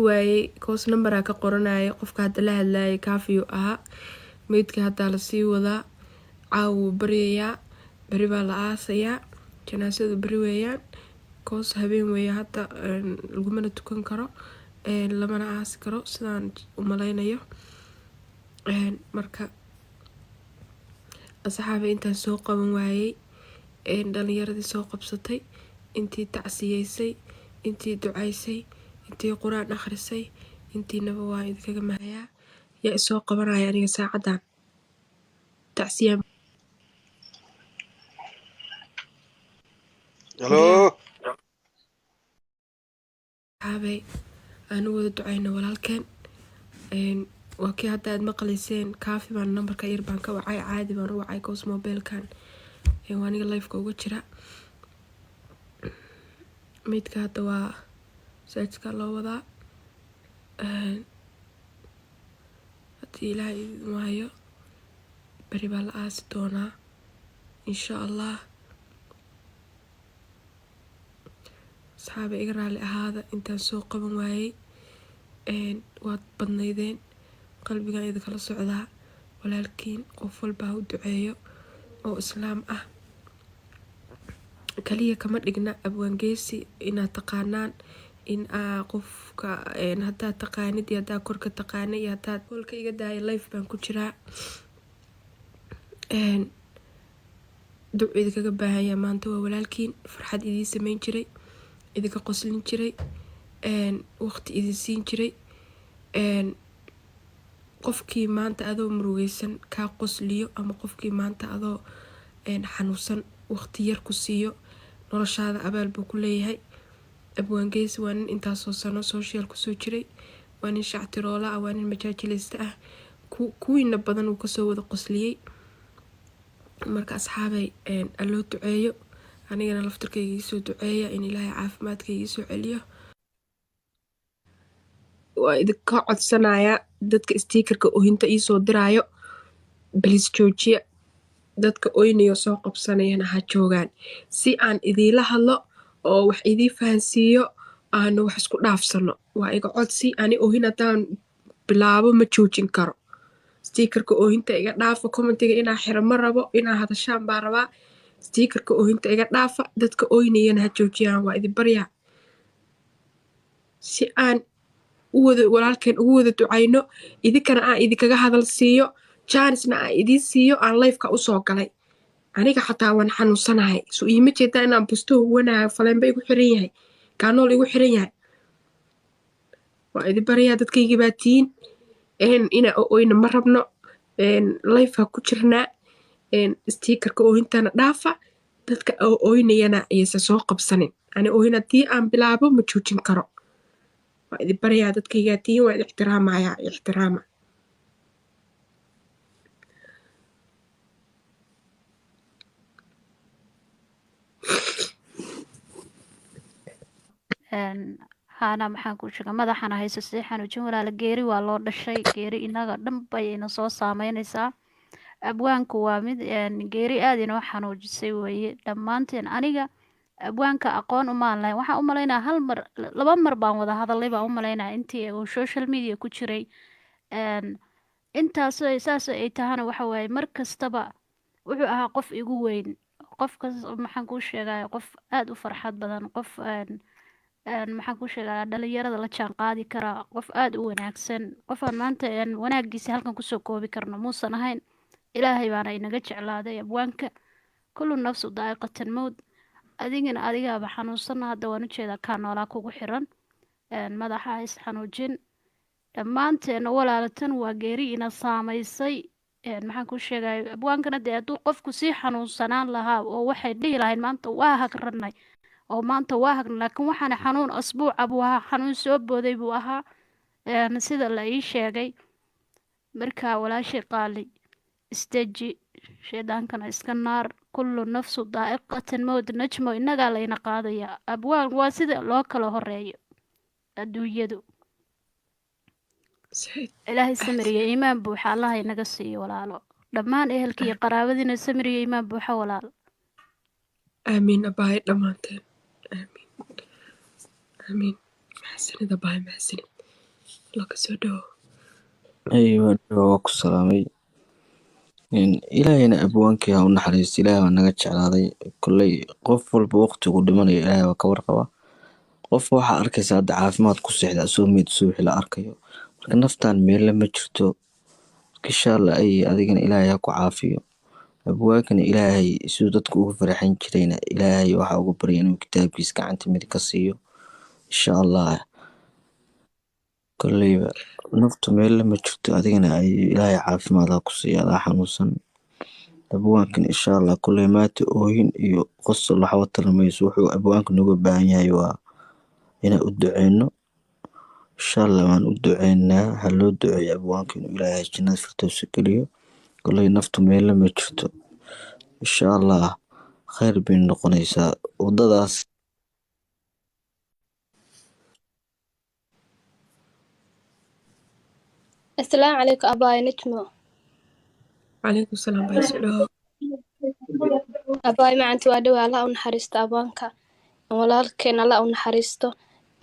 waayey koos numberaa ka qoranaya qofka hadda la hadlayay kaafiyu ahaa meydka haddaa lasii wadaa caawa wuu baryayaa beri baa la aasayaa janaasadu beri weeyaan koos habeen weeya hadda lagumana tukan karo lamana aasi karo sidaan u malaynayo marka asxaabi intaan soo qaban waayey dhalinyaradii soo qabsatay intii tacsiyeysay intii ducaysay intii quraan akhrisay intiinaba waa idinkaga mahayaa yaa isoo qabanaya aniga saacadan tacsiya saxaabay aanu wada ducayno walaalkeen waa kii hadda aad maqlayseen kaafi baan nambarka yar baan ka wacay caadi baan u wacay koos mobilkan waa aniga lifeka uga jira meydka hadda waa saajka loo wadaa haddii ilaahay idin waayo beri baa la aasi doonaa insha allah asxaaba iga raali ahaada intaan soo qaban waayey waad badnaydeen qalbigan idinkala socdaa walaalkiin qof walba ha u duceeyo oo islaam ah kaliya kama dhigna abwaangeesi inaad taqaanaan in qofka haddaad taqaanid iyo haddaad korka taqaana iyo haddaad kolka iga daaya life baan ku jiraa duc idinkaga baahanya maanta waa walaalkiin farxad idiin sameyn jiray idinka qoslin jiray waqti idin siin jiray qofkii maanta adoo murugeysan kaa qosliyo ama qofkii maanta adoo xanuunsan waqti yar ku siiyo noloshaada abaal buu ku leeyahay abwaangeesi waa nin intaasoo sano social kusoo jiray waa nin shactiroola ah waa nin majaajileysta ah kuwiina badan uu kasoo wada qosliyey marka asxaabay alloo duceeyo anigana laftarkayga iisoo duceeya in ilaahay caafimaadkayga iisoo celiyo waa idinka codsanayaa dadka stiikarka ohinta iisoo diraayo balis joojiya dadka oynayo soo qabsanayana ha joogaan si aan idiila hadlo oo wax idii fahansiiyo aanu wax isku dhaafsano waa iga codsi ani ohin haddaan bilaabo ma joojin karo stiikarka oohinta iga dhaafa commentiga inaa xiro ma rabo inaa hadashaan baa rabaa stiikarka oohinta iga dhaafa dadka ooynayana ha joojiyaan waa idin baryaa si aan walaalkeen ugu wada ducayno idinkana aan idinkaga hadal siiyo jaanisna aan idiin siiyo aan lifeka usoo galay aniga xataa waan xanuunsanahay so iima jeedaa inaan busto huwanahay faleenba igu xiran yahay gaanool igu xiran yahay waa idin baryaa dadkaygii baa tihiin inaa oyna ma rabno lifea ku jirnaa stiikarka oohintana dhaafa dadka oynayana ayaysa soo qabsanin ani oohin haddii aan bilaabo ma joojin karo waa idin baryaa dadkaygaa tihiin waa idin ixtiraamayaa ixtiraama haana maxaan ku sheega madaxana hayso sidii xanuujin walaala geeri waa loo dhashay geeri inaga dhan bayna soo saameynaysaa abwaanku waa mid geeri aad inoo xanuujisay weeye dhammaanteen aniga abwaanka aqoon umaan lahayn waxaan u malaynaa hal mar laba mar baan wada hadalay baan u malaynaa intii uu social media ku jiray intaas saas ay tahana waxa waaye mar kastaba wuxuu ahaa qof igu weyn qofkas maxaan kuu sheegaya qof aada u farxad badan qof maxaan ku sheegaa dhalinyarada la jaan qaadi karaa qof aada u wanaagsan qofaan maanta wanaagiisa halkan kusoo koobi karno muusan ahayn ilaahay baana inaga jeclaaday abwaanka kullu nafsu daa'iqatan mowd adigana adigaaba xanuunsana hadda waan ujeedaa kaa noolaa kugu xiran madaxa hays xanuujin dhammaanteena walaalatan waa geeri ina saamaysay maxaan ku sheegaya abwaankana dee hadduu qofku sii xanuunsanaan lahaa oo waxay dhihi lahayd maanta waa hagranay oo maanta waa hagna laakiin waxaana xanuun asbuuca buu ahaa xanuun soo booday buu ahaa sida la ii sheegay markaa walaashay qaali isteji shaydaankana iska naar kullu nafsu daa'iqatan mowd najmo innagaa layna qaadayaa abwaan waa sida loo kala horeeyo adduunyadu ilaahay samiriya iimaan buuxa allaha inaga siiyo walaalo dhammaan ehelka iyo qaraabadiina samiriya iimaan buuxa walaal aamiin abahay dhammaanteen aamiin aamiin mahadsanid abaay mahadsanid laga soo dhawo أيوة waa ku salaamay ilaahayna abwaankii ha u naxariisto ilaahay waa naga jeclaaday kolley qof walba waqtigu dhimanayo ilaahay waa ka warqaba qof waxaa arkaysa hadda caafimaad ku seexda asoo meyd suuxi la arkayo marka naftaan meelle ma jirto insha allah ay adigana ilaahay ha ku caafiyo abwaankana ilaahay siduu dadka ugu faraxin jirayna ilaahay waxaa ugu barya inuu kitaabkiisa gacanta midig ka siiyo insha allah kolleyba naftu meelle ma jirto adigana ay ilaahay caafimaad ha ku siiyo adaa xanuunsan abwaankan insha allah kolley maanta oohin iyo qosol waxba tari mayso wuxuu abwaanka nooga baahan yahay waa inaan u duceyno insha allah waan u duceynaa ha loo duceeyo abwaanka inuu ilaahay jannada firdowsa geliyo kolley naftu meelle ma jirto insha allah khayr bay noqonaysaa wadadaas السلام عليكم أباي نجمة calaykum salaam baay soo dhawo أباي ما أنت وادوا الله ونحرست أبانك walaalkeen alla u naxariisto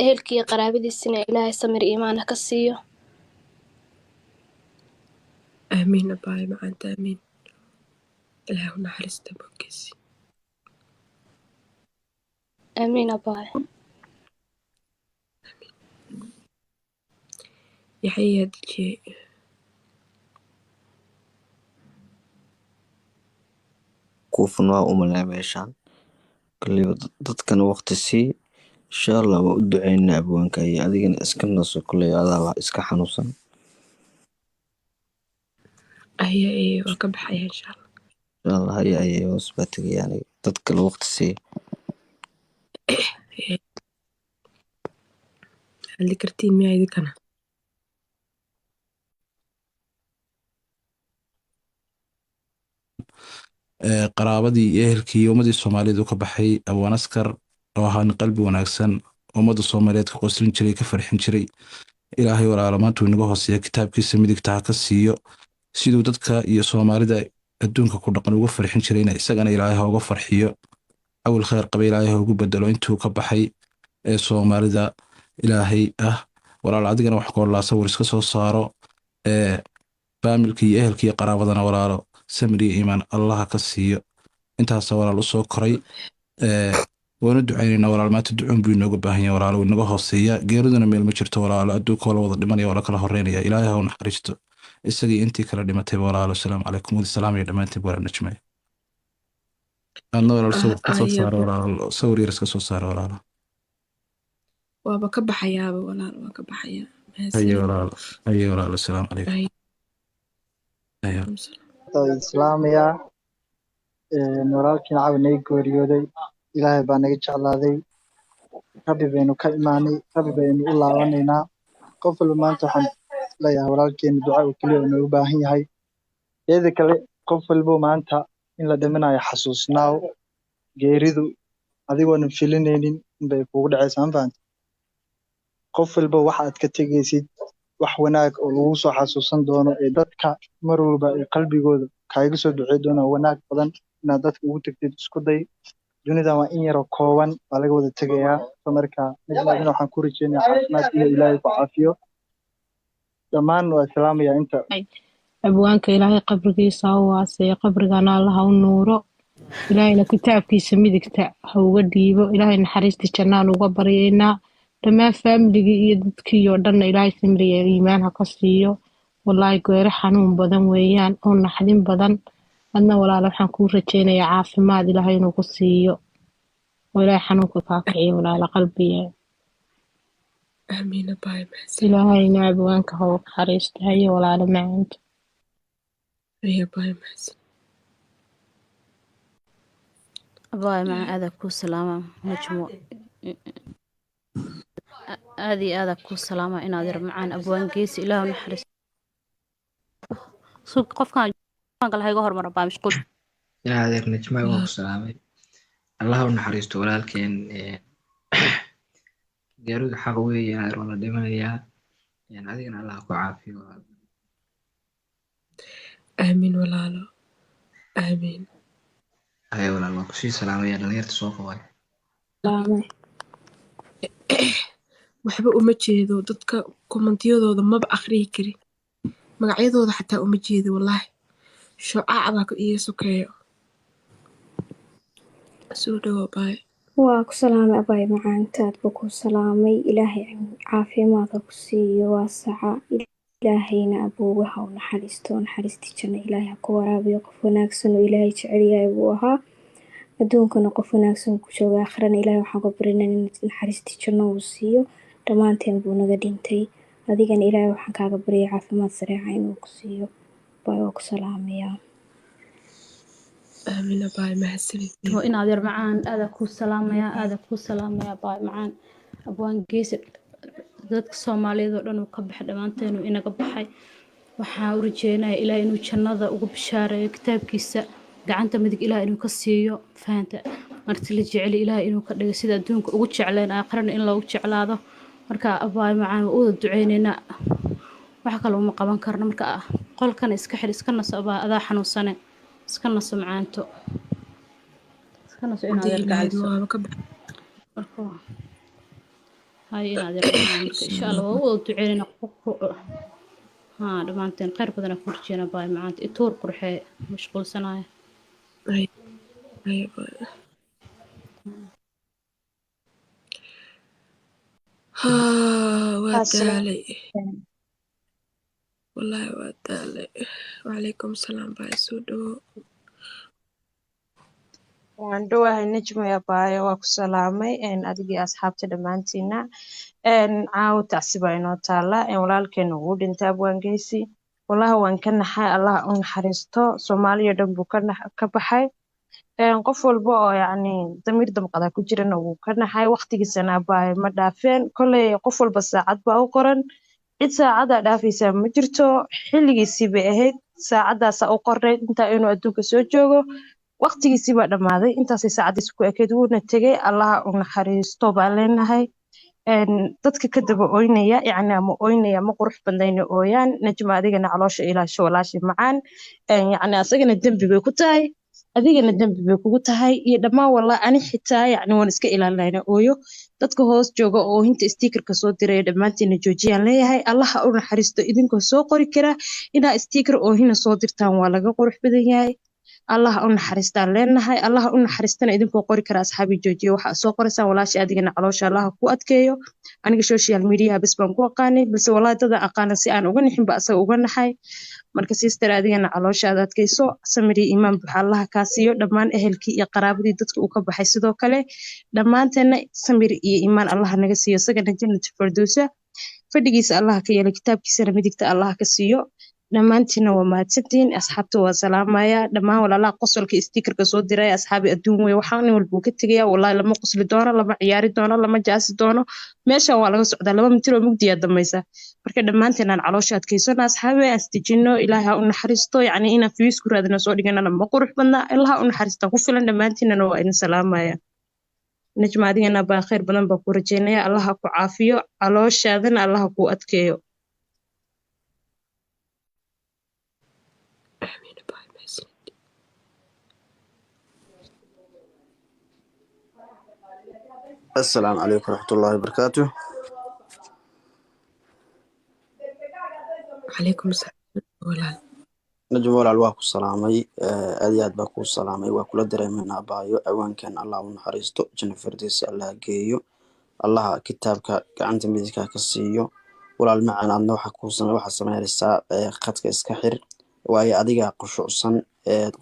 ehelkii qaraabadiisina ilaahay samir iimaana ka siiyo aamiin abaay macaanta aamiin ilaahay u naxariista boogkiisi aamiin abaay yaxyaa dejiyey kuufan waa u malaa meeshaan kolleyba dadkana waqti sii insha allah waa u duceynaa abwaanka iyo adigana iska naso kolley adaa wax iska xanuunsan aye waa ka baxaya insha allah insha allah haya ayay hoos baa tegaya aniga dad kale waqti sii hadli kartiin miyaa idinkana qaraabadii iyo ehelkii iyo ummadii soomaaliyeed uu ka baxay abwaan askar oo ahaa nin qalbi wanaagsan ummadda soomaaliyeed ka qoslin jiray ka farxin jiray ilaahay walaalo maanta uu inaga hooseeya kitaabkiisa midigta ha ka siiyo siduu dadka iyo soomaalida adduunka ku dhaqan uga farxin jirayna isagana ilaahay ha uga farxiyo awil khayr qaba ilaahay ha ugu bedelo intuu ka baxay ee soomaalida ilaahay ah walaalo adigana wax koolaa sawir iska soo saaro faamilka iyo ehelka iyo qaraabadana walaalo samir iyo iimaan allaha ka siiyo intaasa walaal usoo koray waanu ducaynaynaa walaal maanta ducuun buu inooga baahan yahay walaalo inaga hooseeya geeriduna meel ma jirto walaalo adduunka wala wada dhimanaya wala kala horeynaya ilaahay ha u naxariisto isagii intii kala dhimatay walaalo asalaamu calaykum wadi salaam iyo dhammaantiin walaal najmay adna walaal sawir ka soo saaro walaalo sawir yar iska soo saaro walaalo waaba ka baxayaaba walaal waa ka baxayaa haye walaalo asalaamu calaykum islaamaya walaalkiina caawinay geeriyooday ilaahay baa naga jeclaaday rabbi baynu ka imaanay rabbi baynu u laabanaynaa qof walba maanta waxaan leeyahay walaalkeena duca oo keliya uu noogu baahan yahay iyada kale qof walbo maanta in la dhiminayo xasuusnaaw geeridu adigoonan filinaynin inbay kugu dhacaysaa ma fahanta qof walba waxa aad ka tegaysid wax wanaag oo lagu soo xasuusan doono ee dadka mar walba ee qalbigooda kaaga soo ducey doona wanaag badan inaad dadka ugu tagtid isku day dunidan waa in yaroo kooban baa laga wada tegayaa marka midnaadina waxaan ku rajeynayaa caafimaad inuu ilaahay ku caafiyo dhammaan waa salaamaya inta abwaanka ilaahay qabrigiisa ha u waaseeyo qabrigana allaha u nuuro ilaahayna kitaabkiisa midigta ha uga dhiibo ilaahay naxariistii jannaan uga baryaynaa dhammaan faamiligii iyo dadkii oo dhanna ilaahay samriya iimaan ha ka siiyo wallaahi geeri xanuun badan weeyaan oo naxdin badan adna walaalo waxaan kuu rajeynayaa caafimaad ilaahay inuu ku siiyo oo ilaahay xanuunka kaa kiciyo walaalo qalbiga aamiin abaay mahadsan ilaahayna abwaanka ha u naxariisto haye walaalo macaanta haye abaay mahadsan abaay macaan aada ku salaama najmo aad iyo aada ku salaama inaad yar macaan abwaan geesi ilaahu naxariis suuq qofkan laha iga hormara baa mashquul ilaa adeer najmay waa ku salaamay allah u naxariisto walaalkeen geeridu xaq weeye adeer waa la dhimanayaa adigana allah ku caafiyo aamiin walaalo aamiin haye walaal waa kusii salaamaya dhalinyarta soo qabay waxba uma jeedo dadka kommentiyadooda maba akhriyi karin magacyadooda xataa uma jeedo wallaahi shucaacbaa iiga sokeeyo soo dhawo baay waa ku salaamay abay macaantaad buu ku salaamay ilaahay caafimaadka ku siiyo waa saca ilaahayna aboowaha u naxariisto naxariistii janno ilaahay ha ku waraabiyo qof wanaagsan oo ilaahay jecel yahay buu ahaa adduunkana qof wanaagsan ku jooga aakhirana ilaahay waxaan ka baryaynaa in naxariistii janno uu siiyo dhammaanteen buu naga dhintay adigana ilaahay waxaan kaaga baryay caafimaad sareeca inuu ku siiyo baay waa ku salaamayaa aamina baay mahadsanid in adeer macaan aada ku salaamaya baay macaan abwaan geesi dadka Soomaaliyeed oo dhan uu ka baxay dhamaanteen uu inaga baxay waxaan u rajeynayaa ilaahay inuu jannada ugu bishaareeyo kitaabkiisa gacanta midig ilaahay inuu ka siiyo faanta marti la jecel ilaahay inuu ka dhigo sida adduunka ugu jecleen aakhirana in loogu jeclaado marka abaay macaan u duceynayna wax kale uma qaban karno marka qolkan iska xir iska naso abaa adaa xanuunsane iska naso macaanto iska naso in adeer gacayso marka هاي أنا أدري إن شاء الله هو تعيننا ها دمانتين خير بدنا كورجينا باي معانت إتور قرحة مشغول سنايا أي ها ودالي والله ودالي وعليكم السلام باي سودو waan dhawahay najmaya baayo waa ku salaamay adigii asxaabta dhammaantiina caawa tacsi baa inoo taala walaalkeena ugu dhintay abwaan geesi wallahi waan ka naxay allah u naxariisto soomaaliya dhan buu ka baxay qof walba oo yacni damiir damqada ku jirana wuu ka naxay waqtigiisana baayo ma dhaafeen kolley qof walba saacad baa u qoran cid saacadaa dhaafaysaa ma jirto xilligiisii bay ahayd saacadaasaa u qornayd intaa inuu adduunka soo joogo waqtigiisii baa dhammaaday intaasay saacadiisa ku ekeyd wuuna tegey allaha u naxariisto baan leenahay dadka ka daba oynaya yacni ama oynaya ma qurux badnayna ooyaan najma adigana caloosha ilaasho walaashii macaan yacni asagana dembi bay ku tahay adigana dembi bay kugu tahay iyo dhammaan wallahi ani xitaa yacni waan iska ilaalinayna ooyo dadka hoos jooga oo hinta stiikarka soo diraya dhammaantiina joojiyaan leeyahay allaha u naxariisto idinkoo soo qori kara inaa stiikar oohina soo dirtaan waa laga qurux badan yahay الله أن حرستان لنا هاي الله أن حرستنا إذن كو قوري كرا أصحابي جوجي وحا سو قرسان ولا شي أدينا علوش الله كو أدكيو أنا سوشيال ميديا بس بان كو أقاني بس والله تدا أقانا سي أنا أغني حين بأسا أغني حي marka sister adigana calooshaada adkayso samiri iimaan buuxa Allah ka siiyo dhammaan ehelkii iyo qaraabadii dadka uu ka baxay sidoo kale dhammaanteena samir iyo iimaan Allah naga siiyo sagana jannatu firdawsa fadhigiisa Allah ka yeelo kitaabkiisana midigta Allah ka siiyo dhammaantiina waa mahadsantiin asxaabta waa salaamaya dhammaan walaalaha qosolka stiikarka soo diray asxaabi adduun way waxaan nin walba ka tagaya wallahi lama qosli doono lama ciyaari doono lama jaasi doono meesha waa laga socdaa laba mitir oo mugdiya dambaysa marka dhammaantiin aan caloosha adkaysano asxaabi aan istijino ilaahay u naxariisto yacni inaan fiis ku raadino soo dhiganana ma qurux badna ilaaha u naxariista ku filan dhammaantiinana waa idin salaamaya najma adigana baa khayr badan baa ku rajeynaya allaha ku caafiyo calooshaadana allaha ku adkeeyo السلام عليكم ورحمة الله وبركاته. عليكم السلام ولا نجم ولا الواقع السلامي أديات باكو السلامي وكل دري من أبايو أوان كان الله ونحرسته جن فرديس الله جيو الله كتابك كعنت ميزك كسيو ولا المعنى أنه حكوسنا وحسنا لسا خدك إسكحر وهي أديها قشوصا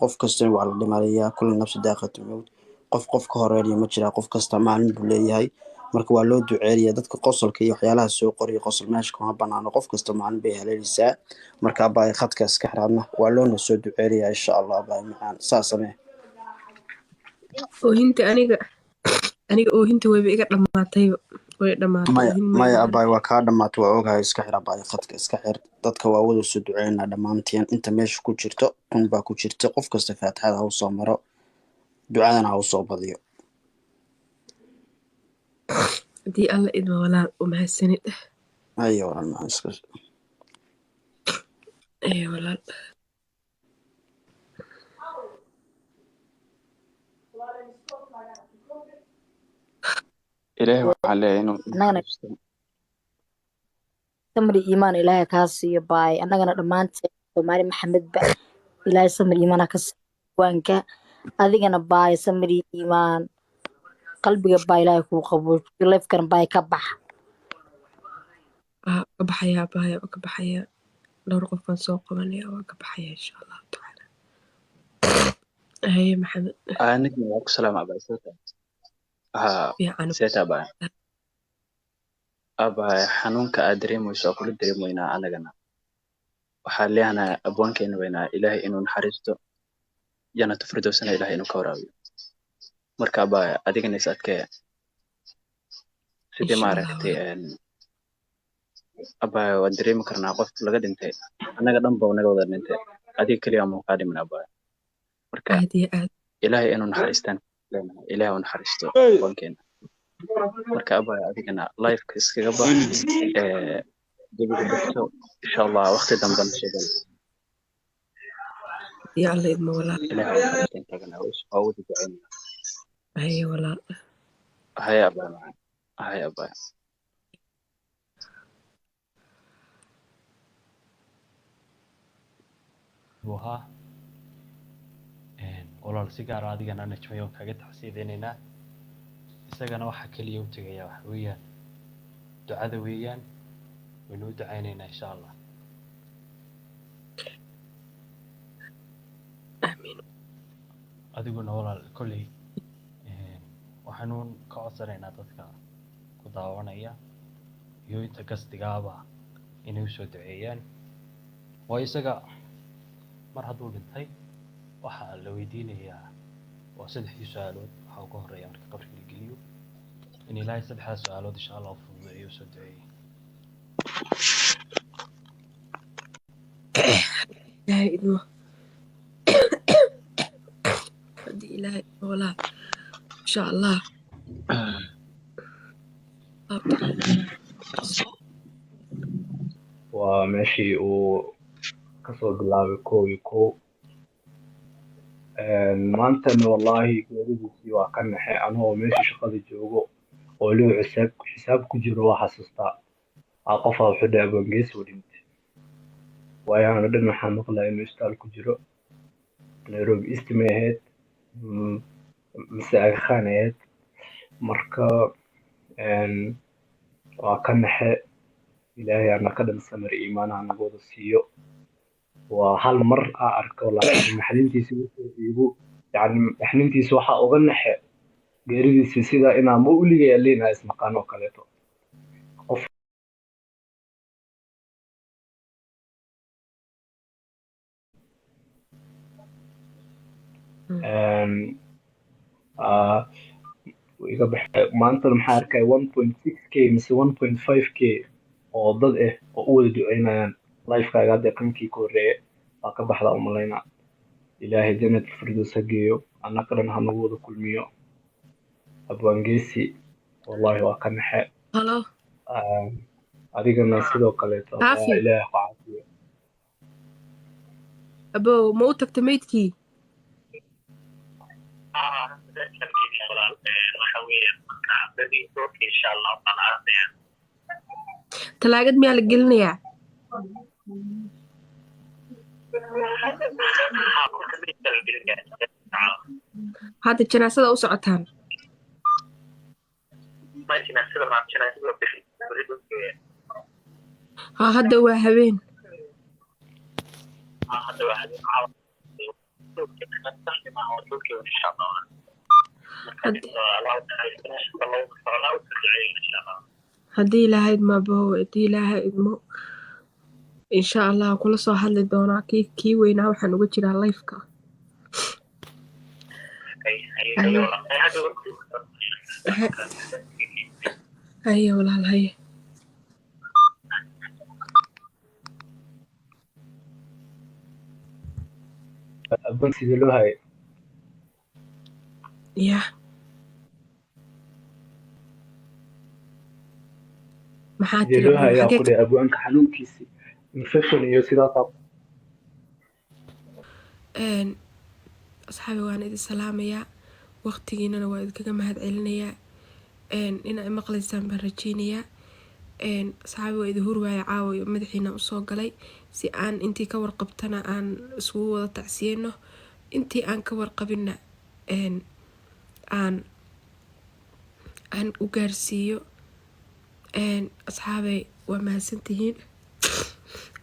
قف كستن وعلى الدمارية كل نفس داخل الموت qof ka horeeyo ma jira qof kasta maalin buu leeyahay marka waa loo duceeyaa dadka qosolka iyo waxyaalaha soo qoriyo qosol meesha kuma banaano qof kasta maalin bay haleelisa marka baa khadka iska xiraadna waa loo soo duceeyaa insha Allah baa macaan saasane oohinta aniga oohinta way iga dhamaatay way dhamaatay maya abay waa ka dhamaatay waa ogahay iska xira baa khadka iska xir dadka waa wada soo duceeynaa dhamaantiin inta meesha ku jirto kun baa ku jirta qof kasta faatixada uu soo maro ducadana ha u soo badiyo hadii alla idmo walaal u mahadsanid ayo walaal ma iska ayo walaal إلهي وعليه إنه samri iimaan ilaahay kaa siiyo baay annagana dhammaanteen soomaali maxamed ba ilaahay samri iimaana ka siiyo waanka adigana baay samri iimaan qalbiga baa ilaahay kuu qaboojiyo leefkana baay ka bax ka baxayaa baaya oo ka baxaya dhowr qof baan soo qabanaya waa ka baxaya insha allahu tacaala haye maxamed aniga waa ku salaam abaa seta fiican seta abaa xanuunka aad dareemayso waa kula dareemaynaa anagana waxaa leeyahnaa abwaankeena weynaa ilaahay inuu naxariisto jannatu firdowsana ilaahay inuu ka waraabiyo marka abaa adigana is adkee sidii insha maaragtay allah abaa waan dareemi karnaa qof laga dhintay annaga dhan ba naga wada dhintay adiga keliya ma kaa dhimin abaa marka aad iyo aad ilaahay inuu naxariistaan leenahay ilaahay uu naxariisto abwaankeena marka abaa adigana lifeka iskaga bax jabiga dhigto insha allah waqti dambe na sheegan ya alla idmo walaal ilaahay uu naxariistaan tagana waa wada ducaynaa haye walaal haya abaa macaan haya abaa buuhaa walaal si gaar ah adigana najmayo kaga taxsiidinaynaa isagana waxa kaliya u tegaya waxa weeyaan ducada weeyaan waynu u ducaynaynaa insha allah amiin adiguna walaal kolley waxaanu ka codsanaynaa dadka ku daawanaya iyo inta gastigaaba inay usoo duceeyaan waa isaga mar hadduu dhintay waxaa la weydiinayaa waa 3 su'aalood waxa ugu horeeya marka qabriga la geliyo in ilaahay 3 su'aalood insha allah u fududeeyo soo duceeyo ilaahay idmo haddii ilaahay idmo walaal insha allah waa meeshii uu kasoo bilaabay 1 maantana wallaahi geeridiisii waa ka naxay anoo meeshii shaqada joogo oo loo xisaab ku jiro waa xasuustaa qofaa wuxuu dhahay abwaangees uu dhintay waayaana dhan waxaan maqlaya inuu isbitaal ku jiro nairobi east may ahayd mise aga khan ahayd marka waa ka naxe ilaahay ana ka dhan samir iimaanaha nagu wada siiyo waa hal mar aan arko laakiin naxdintiisa wuxuu iigu yani naxdintiisa waxaa uga naxe geeridiisa sida inaa ma uligaya leenaha isnaqaan oo kaleeto qof iga baxay maanta maxaa arkay 1.6k mise 1.5k oo dad ah oo u wada duceynayaan lifekaaga hadda qankii ka horreeye waa ka baxda umalaynaa ilaahay jannat firdaws ha geeyo annaka dhan ha nagu wada kulmiyo abwaangeesi wallahi waa ka naxe halo adigana sidoo kaleeto caafi ilaahay ku caafiyo abow ma u tagta meydkii talaagad miyaa la gelinayaa hadda janaasada u socotaan ha hadda waa habeen haddii ilaahay idmo abow haddii ilaahay idmo insha allah kula soo hadli doonaa kii weynaa waxaan uga jiraa lifeka haye walaal haye abban sidee loo hayay ya maxaa sidee tiri loo hayaa xagee ku dhahay abwaanka xanuunkiisii infection iyo sidaas asxaabi waan idin salaamayaa waqtigiinana waa idinkaga mahad celinayaa inaa maqlaysaan baan rajeynayaa asxaabi waa idi hurwaaya caawayo madaxiina usoo galay si aan intii ka warqabtana aan isugu wada tacsiyeyno, intii aan ka warqabina aan u gaarsiiyo. asxaabay waa mahadsantihiin.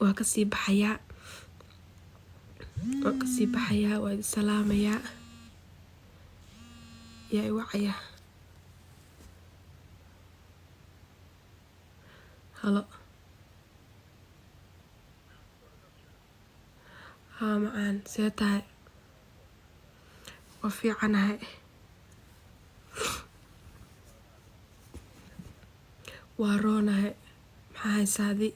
waa kasii baxayaa waa idin salaamayaa. yaa i wacaya halo haa macaan see tahay? waa fiicanahay. waa roonahay. maxaa haysaadi?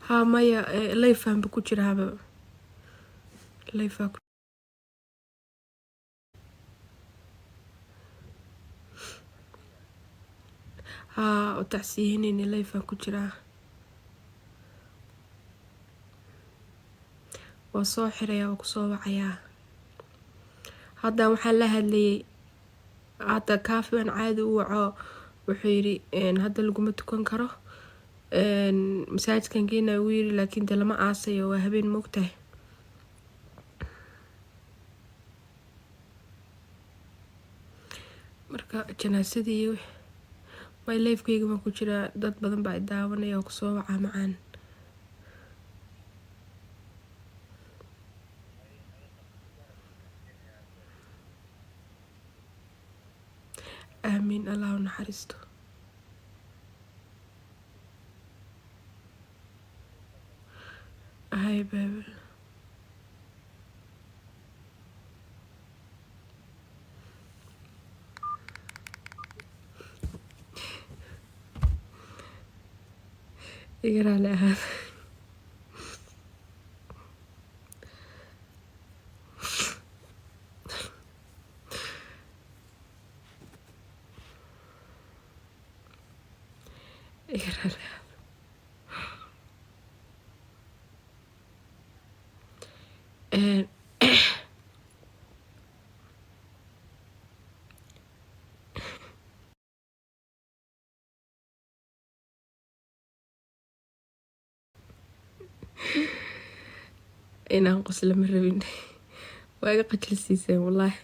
haa maya layfaanba ku jiraaba layfaa haa tacsiyihinayni layfaan ku jiraa. waa soo xirayaa waa kusoo wacayaa. hadda waxaan la hadlayay hadda kaafi baan caadi u waco wuxuu yidhi hadda laguma tukan karo masaajidkan geena ugu yiri laakiin de lama aasayo waa habeen moogtahay. marka janaasadii way leefkayga ma ku jiraa dad badan baa daawanaya oo kusoo wacaa macaan. aamiin allah u naxariisto. hay baaba igaraale ahaad igaraale inaan qosla ma rabin waa iga qajilsiiseen wallaahi.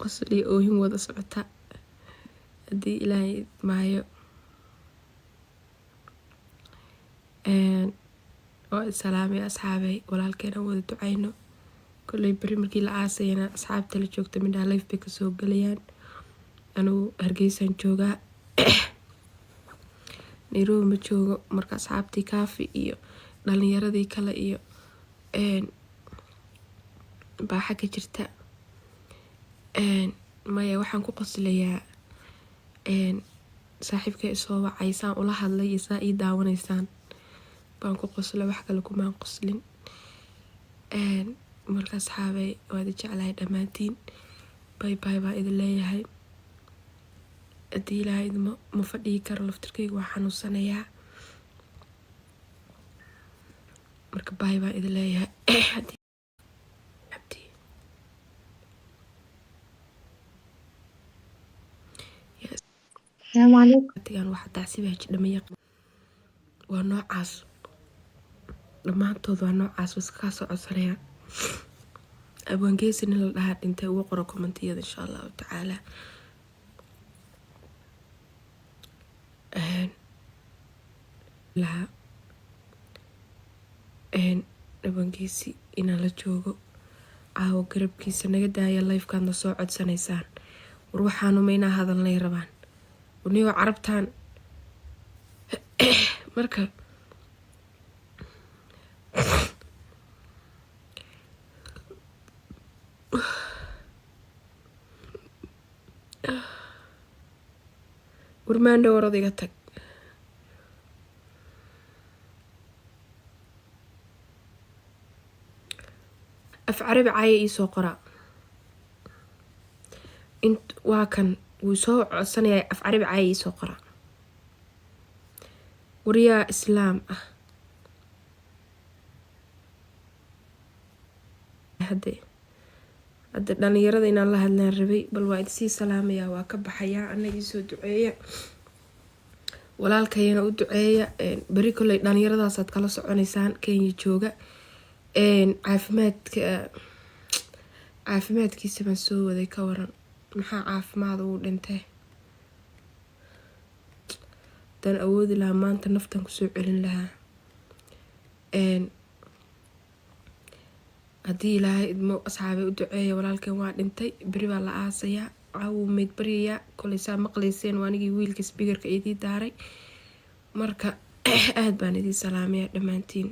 qosl iyo oohin wada socota haddii ilaahay maayo. waa isalaamay asxaabay walaalkeena wada ducayno. kolley beri markii la aasayana asxaabta la joogta midhaa life bay kasoo gelayaan. anugu hargeysaan joogaa nairobi ma joogo. marka asxaabtii kaafi iyo dhalinyaradii kale iyo baa xagga jirta. maya waxaan ku qoslayaa saaxiibka isoo wacay saan ula hadlay iyo saa ii daawanaysaan baan ku qosla wax kale kumaan qoslin. marka asxaabay waad i jeclahay dhammaantiin. bay bay baan idin leeyahay. haddii ilaahay ma fadhii karo laftirkayga waa xanuunsanayaa. marka bay baan idin leeyahay. السلام عليكم. waqtigan waxa tacsiibaa jidhamaya waa noocaas dhammaantood waa noocaas was kaa soo codsanayaan. abwaangeesi nin la dhahaa dhintay ugu qoro kommentiyada insha allahu tacaala. lahaa abwaangeesi inaan la joogo caawo garabkiisa naga daaya lifekaadna soo codsanaysaan. war waxaanu maynaa hadalnay rabaan unigoo carabtaan marka warmaandho warad iga tag. af carabi caaya iisoo qoraa waa kan wuu soo codsanayaa af carabi caaya iisoo qoraa. waryaa islaam ah hadde dhalinyarada inaan la hadlaan rabay bal waa idinsii salaamayaa waa ka baxayaa anagii soo duceeya walaalkayana u duceeya beri kolley dhalinyaradaasaad kala soconaysaan Kenya jooga caafimaadkiisa baan soo waday ka waran maxaa caafimaad uu dhintay dan awoodi lahaa maanta naftan kusoo celin lahaa haddii ilaahay idmo asxaabay u duceeya walaalkan waa dhintay beri baa la aasayaa caawuu meyd baryayaa koley saa maqlayseen waa anigii wiilka speakerka idii daaray marka aad baan idin salaamayaa dhammaantiin